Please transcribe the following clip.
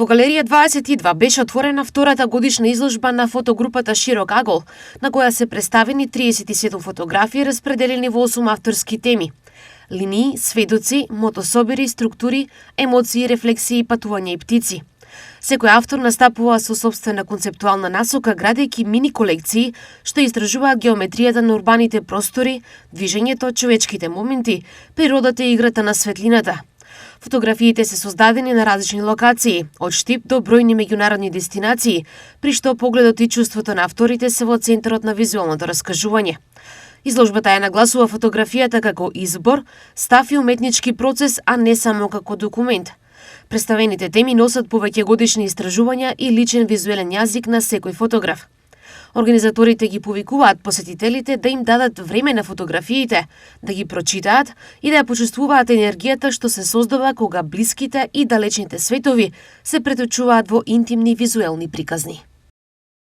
Во Галерија 22 беше отворена втората годишна изложба на фотогрупата Широк Агол, на која се представени 37 фотографии распределени во 8 авторски теми: линии, сведоци, мотособири, структури, емоции, рефлексии, патувања и птици. Секој автор настапува со сопствена концептуална насока, градејќи мини колекции што истражуваат геометријата на урбаните простори, движењето, човечките моменти, природата и играта на светлината. Фотографиите се создадени на различни локации, од Штип до бројни меѓународни дестинации, при што погледот и чувството на авторите се во центарот на визуелното раскажување. Изложбата ја нагласува фотографијата како избор, став и уметнички процес, а не само како документ. Представените теми носат повеќе годишни истражувања и личен визуелен јазик на секој фотограф. Организаторите ги повикуваат посетителите да им дадат време на фотографиите, да ги прочитаат и да ја почувствуваат енергијата што се создава кога блиските и далечните светови се преточуваат во интимни визуелни приказни.